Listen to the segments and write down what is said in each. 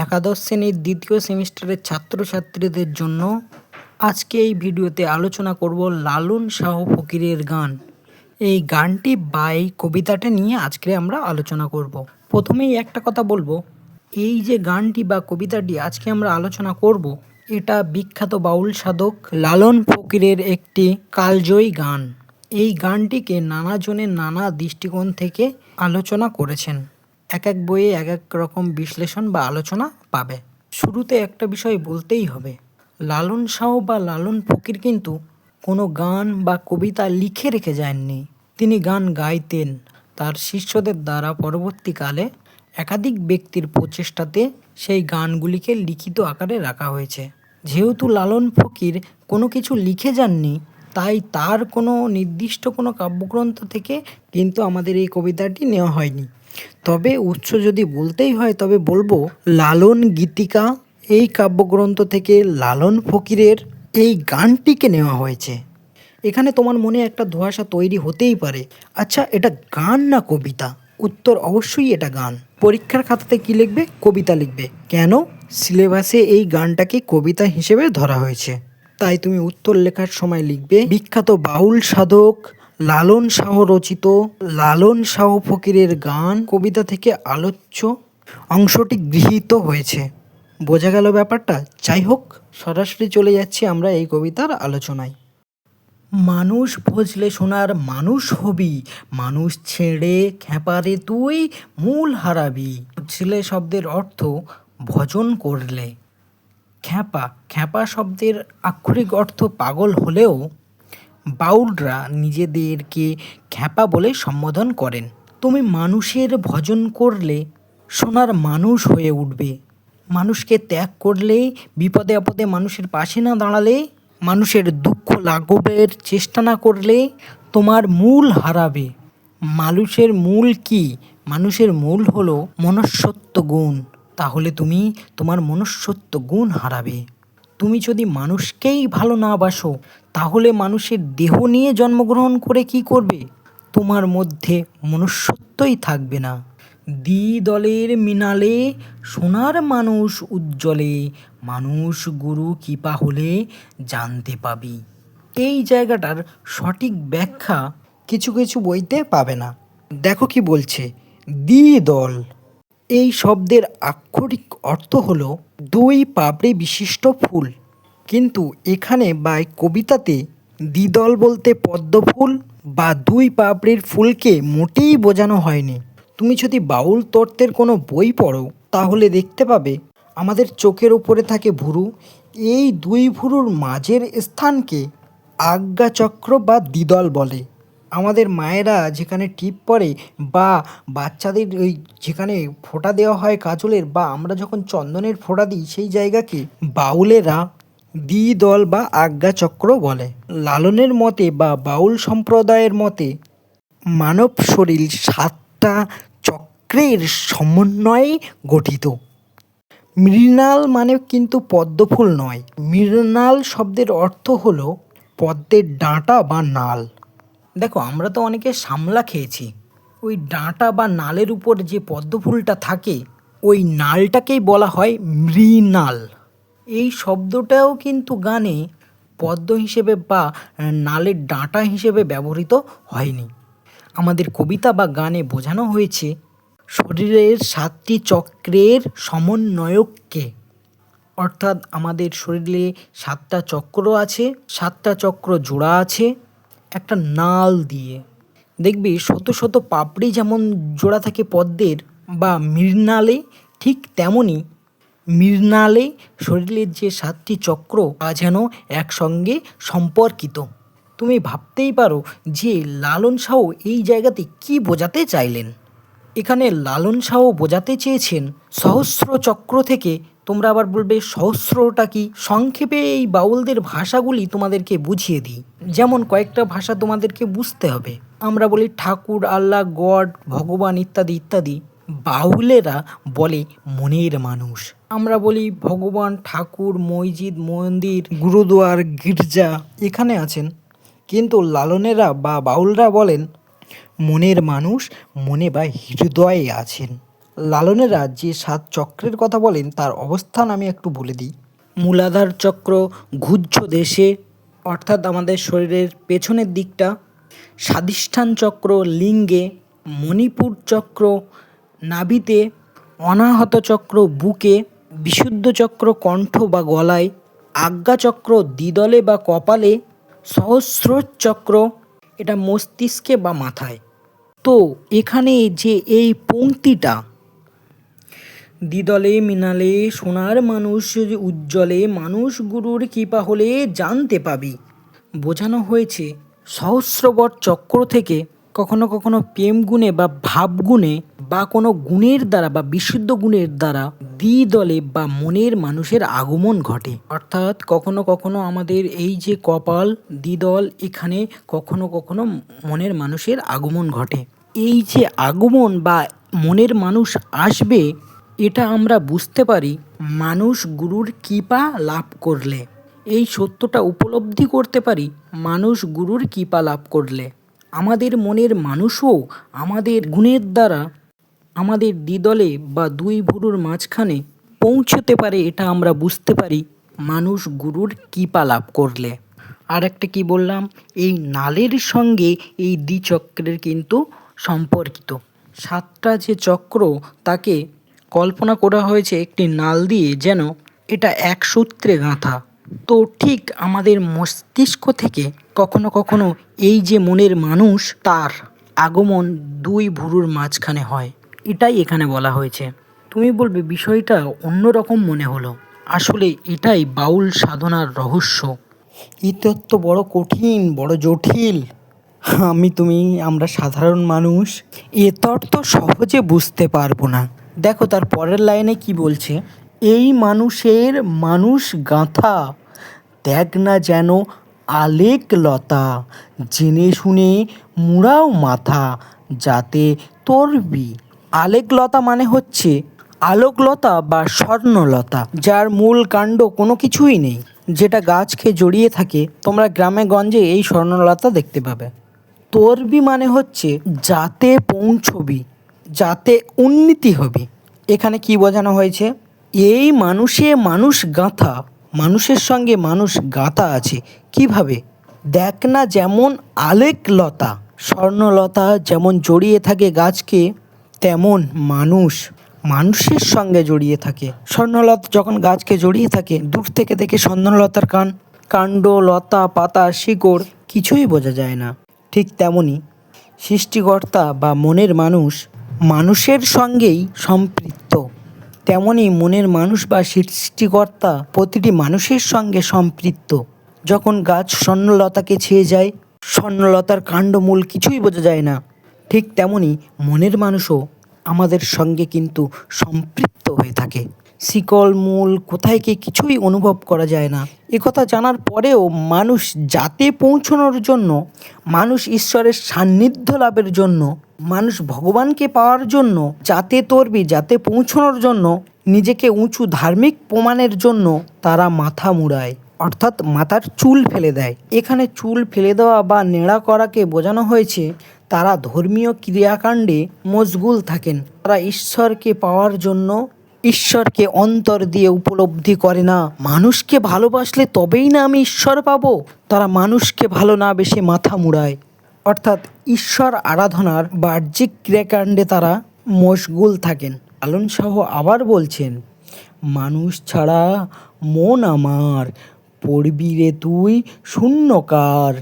একাদশ শ্রেণীর দ্বিতীয় সেমিস্টারের ছাত্রছাত্রীদের জন্য আজকে এই ভিডিওতে আলোচনা করব লালন শাহ ফকিরের গান। এই গানটি বা এই কবিতাটা নিয়ে আজকে আমরা আলোচনা করব। প্রথমেই একটা কথা বলবো, এই যে গানটি বা কবিতাটি আজকে আমরা আলোচনা করব, এটা বিখ্যাত বাউল সাধক লালন ফকিরের একটি কালজয়ী গান। এই গানটিকে নানাজনের নানা দৃষ্টিকোণ থেকে আলোচনা করেছেন। এক এক বইয়ে এক এক রকম বিশ্লেষণ বা আলোচনা পাবে। শুরুতে একটা বিষয় বলতেই হবে, লালন শাহ বা লালন ফকির কিন্তু কোনো গান বা কবিতা লিখে রেখে যাননি। তিনি গান গাইতেন, তার শিষ্যদের দ্বারা পরবর্তীকালে একাধিক ব্যক্তির প্রচেষ্টাতে সেই গানগুলিকে লিখিত আকারে রাখা হয়েছে। যেহেতু লালন ফকির কোনো কিছু লিখে যাননি, তাই তার কোনো নির্দিষ্ট কোনো কাব্যগ্রন্থ থেকে কিন্তু আমাদের এই কবিতাটি নেওয়া হয়নি। তবে উৎস যদি বলতেই হয় তবে বলবো লালন গীতিকা, এই কাব্যগ্রন্থ থেকে লালন ফকিরের এই গানটিকে নেওয়া হয়েছে। এখানে তোমার মনে একটা ধোঁয়াশা তৈরি হতেই পারে, আচ্ছা এটা গান না কবিতা? উত্তর অবশ্যই এটা গান। পরীক্ষার খাতাতে কি লিখবে? কবিতা লিখবে। কেন? সিলেবাসে এই গানটাকে কবিতা হিসেবে ধরা হয়েছে। তাই তুমি উত্তর লেখার সময় লিখবে বিখ্যাত বাউল সাধক লালন শাহ রচিত লালন শাহ ফকিরের গান কবিতা থেকে আলোচ্য অংশটি গৃহীত হয়েছে। বোঝা গেল ব্যাপারটা? যাই হোক, সরাসরি চলে যাচ্ছি আমরা এই কবিতার আলোচনায়। মানুষ ভজলে সোনার মানুষ হবি, মানুষ ছেড়ে খ্যাপারে তুই মূল হারাবি। ভজলে শব্দের অর্থ ভজন করলে। খ্যাপা, খ্যাপা শব্দের আক্ষরিক অর্থ পাগল হলেও বাউলরা নিজেদেরকে খ্যাপা বলে সম্বোধন করেন। তুমি মানুষের ভজন করলে সোনার মানুষ হয়ে উঠবে। মানুষকে ত্যাগ করলে, বিপদে আপদে মানুষের পাশে না দাঁড়ালে, মানুষের দুঃখ লাঘবের চেষ্টা না করলে তোমার মূল হারাবে। মানুষের মূল কি? মানুষের মূল হলো মনুষ্যত্ব গুণ। তাহলে তুমি তোমার মনুষ্যত্ব গুণ হারাবে। তুমি যদি মানুষকেই ভালো না বাসো, তাহলে মানুষের দেহ নিয়ে জন্মগ্রহণ করে কি করবে? তোমার মধ্যে মনুষ্যত্বই থাকবে না। দ্বিদলের মিনালে সোনার মানুষ উজ্জ্বলে, মানুষ গুরু কৃপা হলে জানতে পাবি। এই জায়গাটার সঠিক ব্যাখ্যা কিছু কিছু বইতে পাবে না। দেখো কি বলছে, দ্বিদল এই শব্দের আক্ষরিক অর্থ হলো দুই পাপড়ি বিশিষ্ট ফুল। কিন্তু এখানে বা কবিতাতে দ্বিদল বলতে পদ্ম ফুল বা দুই পাপড়ির ফুলকে মোটেই বোঝানো হয়নি। তুমি যদি বাউল তত্ত্বের কোনো বই পড়ো তাহলে দেখতে পাবে আমাদের চোখের উপরে থাকে ভুরু, এই দুই ভুরুর মাঝের স্থানকে আজ্ঞাচক্র বা দ্বিদল বলে। আমাদের মায়েরা যেখানে টিপ পরে বা বাচ্চাদের ওই যেখানে ফোঁটা দেওয়া হয় কাজলের, বা আমরা যখন চন্দনের ফোঁটা দিই সেই জায়গাকে বাউলেরা দ্বিদল বা আজ্ঞাচক্র বলে। লালনের মতে বা বাউল সম্প্রদায়ের মতে মানব শরীর 7টা চক্রের সমন্বয়ে গঠিত। মৃণাল মানে কিন্তু পদ্মফুল নয়। মৃণাল শব্দের অর্থ হলো পদ্মের ডাঁটা বা নাল। দেখো, আমরা তো অনেকে সামলা খেয়েছি, ওই ডাঁটা বা নালের উপর যে পদ্মফুলটা থাকে ওই নালটাকেই বলা হয় মৃণাল। এই শব্দটাও কিন্তু গানে পদ্ম হিসেবে বা নালের ডাঁটা হিসেবে ব্যবহৃত হয়নি। আমাদের কবিতা বা গানে বোঝানো হয়েছে শরীরের 7টি চক্রের সমন্বয়ককে। অর্থাৎ আমাদের শরীরে 7টা চক্র আছে, 7টা চক্র জোড়া আছে একটা নাল দিয়ে। দেখবি শত শত পাপড়ি যেমন জোড়া থাকে পদ্মের বা মৃণালে, ঠিক তেমনই মৃণালে শরীরের যে 7টি চক্র তা যেন একসঙ্গে সম্পর্কিত। তুমি ভাবতেই পারো যে লালন শাহ এই জায়গাতে কি বোঝাতে চাইলেন। এখানে লালন শাহ বোঝাতে চেয়েছেন সহস্র চক্র থেকে। তোমরা আবার বলবে সহস্রটা কি? সংক্ষেপে এই বাউলদের ভাষাগুলি তোমাদেরকে বুঝিয়ে দিই, যেমন কয়েকটা ভাষা তোমাদেরকে বুঝতে হবে। আমরা বলি ঠাকুর, আল্লাহ, গড, ভগবান ইত্যাদি ইত্যাদি। বাউলেরা বলে মনের মানুষ। আমরা বলি ভগবান, ঠাকুর, মসজিদ, মন্দির, গুরুদুয়ার, গির্জা এখানে আছেন। কিন্তু লালনেরা বা বাউলরা বলেন মনের মানুষ মনে বা হৃদয়ে আছেন। লালনেরা যে 7 চক্রের কথা বলেন তার অবস্থান আমি একটু বলে দিই। মূলাধার চক্র গুহ্য দেশে, অর্থাৎ আমাদের শরীরের পেছনের দিকটা। স্বাধিষ্ঠান চক্র লিঙ্গে, মণিপুর চক্র নাভিতে, অনাহত চক্র বুকে, বিশুদ্ধ চক্র কণ্ঠ বা গলায়, আজ্ঞা চক্র দ্বিদলে বা কপালে, সহস্র চক্র এটা মস্তিষ্কে বা মাথায়। তো এখানে যে এই পংক্তিটা, দ্বিদলে মৃণালে সোনার মানুষ উজ্জ্বলে মানুষ গুরুর কৃপা হলে জানতে পাবি, বোঝানো হয়েছে সহস্রবর চক্র থেকে কখনো কখনো প্রেম গুণে বা ভাব গুণে বা কোনো গুণের দ্বারা বা বিশুদ্ধ গুণের দ্বারা দ্বিদলে বা মনের মানুষের আগমন ঘটে। অর্থাৎ কখনো কখনো আমাদের এই যে কপাল দ্বিদল, এখানে কখনো কখনো মনের মানুষের আগমন ঘটে। এই যে আগমন বা মনের মানুষ আসবে, এটা আমরা বুঝতে পারি মানুষ গুরুর কৃপা লাভ করলে। এই সত্যটা উপলব্ধি করতে পারি মানুষ গুরুর কৃপা লাভ করলে। আমাদের মনের মানুষও আমাদের গুণের দ্বারা আমাদের দ্বিদলে বা দুই ভুরুর মাঝখানে পৌঁছতে পারে, এটা আমরা বুঝতে পারি মানুষ গুরুর কৃপা লাভ করলে। আর একটা কি বললাম, এই নালের সঙ্গে এই দ্বিচক্রের কিন্তু সম্পর্কিত। 7টা যে চক্র তাকে কল্পনা করা হয়েছে একটি নাল দিয়ে, যেন এটা এক সূত্রে গাঁথা। তো ঠিক আমাদের মস্তিষ্ক থেকে কখনো কখনো এই যে মনের মানুষ, তার আগমন দুই ভুরুর মাঝখানে হয়, এটাই এখানে বলা হয়েছে। তুমি বলবে বিষয়টা অন্যরকম মনে হলো, আসলে এটাই বাউল সাধনার রহস্য। এই তত্ত্ব বড় কঠিন, বড় জটিল। আমরা সাধারণ মানুষ এ তত্ত্ব সহজে বুঝতে পারবো না। দেখো তার পরের লাইনে কি বলছে, এই মানুষের মানুষ গাঁথা দেখ না যেন আলেক লতা, জেনে শুনে মুড়াও মাথা যাতে তরবি। আলেক লতা মানে হচ্ছে আলোকলতা বা স্বর্ণলতা, যার মূল কাণ্ড কোনো কিছুই নেই, যেটা গাছকে জড়িয়ে থাকে। তোমরা গ্রামে গঞ্জে এই স্বর্ণলতা দেখতে পাবে। তরবি মানে হচ্ছে যাতে পৌঁছবি, যাতে উন্নতি হবে। এখানে কি বোঝানো হয়েছে, এই মানুষে মানুষ গাঁথা, মানুষের সঙ্গে মানুষ গাঁথা আছে। কিভাবে? দেখ না যেমন আলেক লতা, স্বর্ণলতা যেমন জড়িয়ে থাকে গাছকে, তেমন মানুষের সঙ্গে জড়িয়ে থাকে। স্বর্ণলতা যখন গাছকে জড়িয়ে থাকে, দূর থেকে দেখে স্বর্ণলতার কাণ্ড, লতা, পাতা, শিকড় কিছুই বোঝা যায় না। ঠিক তেমনি সৃষ্টিকর্তা বা মনের মানুষ মানুষের সঙ্গেই সম্পৃক্ত। তেমনি মনের মানুষ বা সৃষ্টিকর্তা প্রতিটি মানুষের সঙ্গে সম্পৃক্ত। যখন গাছ স্বর্ণলতাকে ছেয়ে যায়, স্বর্ণলতার কাণ্ডমূল কিছুই বোঝা যায় না, ঠিক তেমনি মনের মানুষও আমাদের সঙ্গে কিন্তু সম্পৃক্ত হয়ে থাকে। শিকল মূল কোথায় কি কিছুই অনুভব করা যায় না। একথা জানার পরেও মানুষ যাতে পৌঁছানোর জন্য, মানুষ ঈশ্বরের সান্নিধ্য লাভের জন্য, মানুষ ভগবানকে পাওয়ার জন্য, যাতে পৌঁছানোর জন্য, নিজেকে উঁচু ধার্মিক প্রমাণের জন্য তারা মাথা মুড়ায়, অর্থাৎ মাথার চুল ফেলে দেয়। এখানে চুল ফেলে দেওয়া বা নেড়া করাকে বোঝানো হয়েছে তারা ধর্মীয় ক্রিয়াকাণ্ডে মশগুল থাকেন। তারা ঈশ্বরকে পাওয়ার জন্য ঈশ্বরকে অন্তর দিয়ে উপলব্ধি করে না। মানুষকে ভালোবাসলে তবেই না আমি ঈশ্বর পাবো। তারা মানুষকে ভালো না বেশে মাথা মুড়ায়, অর্থাৎ ঈশ্বর আরাধনার বাহ্যিক ক্রিয়াকাণ্ডে তারা মশগুল থাকেন। লালন সাহ আবার বলছেন, মানুষ ছাড়া মন আমার, পড়বি রে তুই শূন্যকার।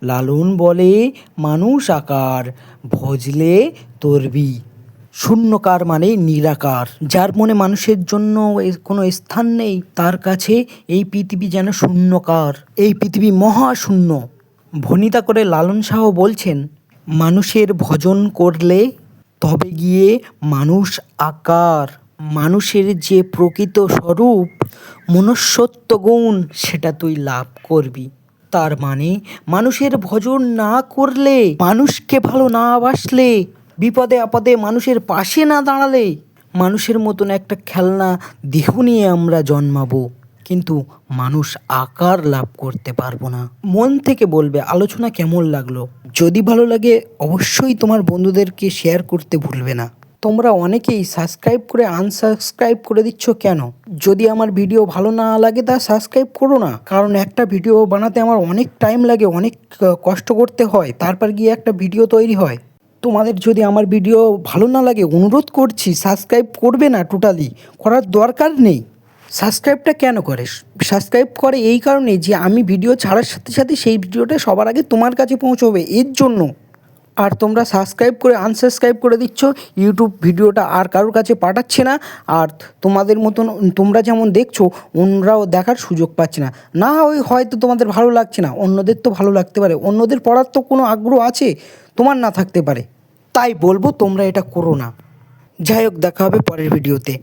লালন বলে মানুষ আকার, ভজলে তরবি। শূন্যকার মানে নিরাকার, যার মনে মানুষের জন্য কোনো স্থান নেই, তার কাছে এই পৃথিবী যেন শূন্যকার, এই পৃথিবী মহাশূন্য। ভনিতা করে লালন সাহ বলছেন, মানুষের ভজন করলে তবে গিয়ে মানুষ আকার, মানুষের যে প্রকৃত স্বরূপ মনুষ্যত্ব গুণ, সেটা তুই লাভ করবি। তার মানে মানুষের ভজন না করলে, মানুষকে ভালো না বাসলে, বিপদে আপদে মানুষের পাশে না দাঁড়ালে, মানুষের মতন একটা খেলনা দেহ নিয়ে আমরা জন্মাবো, কিন্তু মানুষ আকার লাভ করতে পারবো না। মন থেকে বলবে আলোচনা কেমন লাগলো। যদি ভালো লাগে অবশ্যই তোমার বন্ধুদেরকে শেয়ার করতে ভুলবে না। তোমরা অনেকেই সাবস্ক্রাইব করে আনসাবস্ক্রাইব করে দিচ্ছ কেন? যদি আমার ভিডিও ভালো না লাগে তা সাবস্ক্রাইব করো না, কারণ একটা ভিডিও বানাতে আমার অনেক টাইম লাগে, অনেক কষ্ট করতে হয়, তারপর গিয়ে একটা ভিডিও তৈরি হয়। তোমাদের যদি আমার ভিডিও ভালো না লাগে, অনুরোধ করছি সাবস্ক্রাইব করবে না, টোটালি করার দরকার নেই। সাবস্ক্রাইবটা কেন করে? সাবস্ক্রাইব করে এই কারণে যে আমি ভিডিও ছাড়ার সাথে সাথে সেই ভিডিওটা সবার আগে তোমার কাছে পৌঁছবে, এর জন্য। আর তোমরা সাবস্ক্রাইব করে আনসাবস্ক্রাইব করে দিচ্ছ, ইউটিউব ভিডিওটা আর কারোর কাছে পাঠাচ্ছে না। আর তোমাদের মতন তোমরা যেমন দেখছো অন্যরাও দেখার সুযোগ পাচ্ছে না। না ওই হয়তো তোমাদের ভালো লাগছে না, অন্যদের তো ভালো লাগতে পারে, অন্যদের পড়ার তো কোনো আগ্রহ আছে, তোমার না থাকতে পারে। তাই বলবো তোমরা এটা করো না। যাই হোক, দেখা হবে পরের ভিডিওতে।